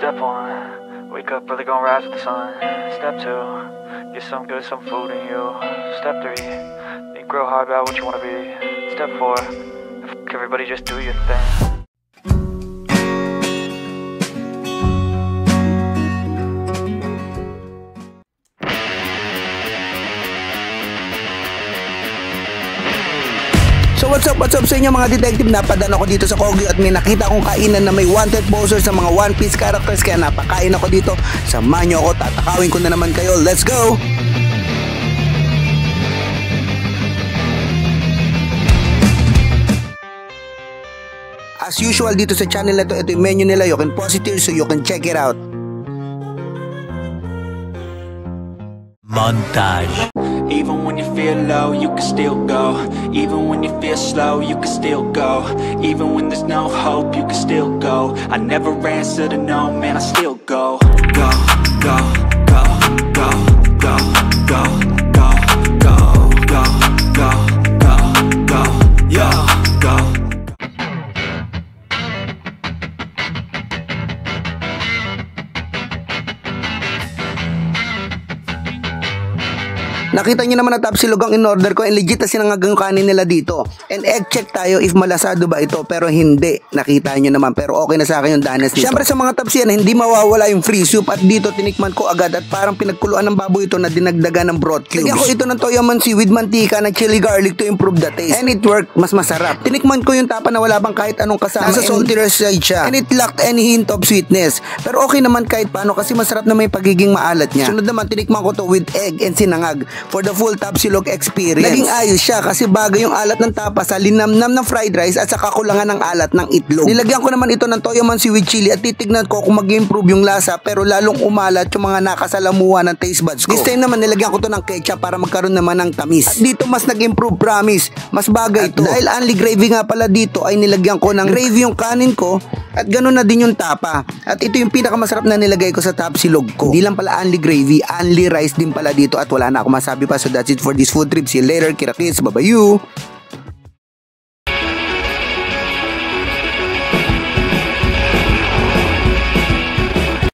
Step 1, wake up early, gonna rise with the sun. Step 2, get some good, some food in you. Step 3, think real hard about what you wanna be. Step 4, everybody just do your thing. So what's up sa inyo mga detective? Napadaan ako dito sa Kogyo at may nakita akong kainan na may wanted poster sa mga One Piece characters, kaya napakain ako dito. Samahan nyo ako, tatakawin ko na naman kayo. Let's go! As usual dito sa channel na ito yung menu nila. You can pause it here so you can check it out. Montage. Even when you feel low, you can still go. Even when you feel slow, you can still go. Even when there's no hope, you can still go. I never answer to no, man, I still go. Go, go, go, go, go, go, go, go, go, go, go, go, yo, go. Nakita nyo naman na top silog ang in-order ko, and legit na sinangag yung kanin nila dito. And egg check tayo if malasado ba ito, pero hindi. Nakita nyo naman, pero okay na sa akin yung danas nito. Siyempre sa mga tops yan, hindi mawawala yung free soup, at dito tinikman ko agad at parang pinagkuluan ng baboy ito na dinagdagan ng broth cubes. Lagyan ko ito ng toyomansi with mantika ng chili garlic to improve the taste. And it worked, mas masarap. Tinikman ko yung tapa na wala bang kahit anong kasama. Nasa salty side siya. And it lacked any hint of sweetness. Pero okay naman kahit paano kasi masarap na may pagiging maalat niya. Sunod naman, tinikman ko to with egg and sinangag for the full tapsilog experience. Naging ayos siya kasi bagay yung alat ng tapa sa linamnam ng fried rice at sa kakulangan ng alat ng itlog. Nilagyan ko naman ito ng toyomansi with chili at titignan ko kung mag-improve yung lasa, pero lalong umalat yung mga nakasalamuha ng taste buds ko. This time naman nilagyan ko to ng ketchup para magkaroon naman ng tamis. At dito mas nag-improve, promise. Mas bagay ito. Dahil only gravy nga pala dito ay nilagyan ko ng gravy yung kanin ko at ganoon na din yung tapa. At ito yung pinakamasarap na nilagay ko sa tapsilog ko. Hindi lang pala only gravy, only rice din pala dito at wala na ako masabi pa. So that's it for this food trip. See you later. Kira kids. Bye-bye.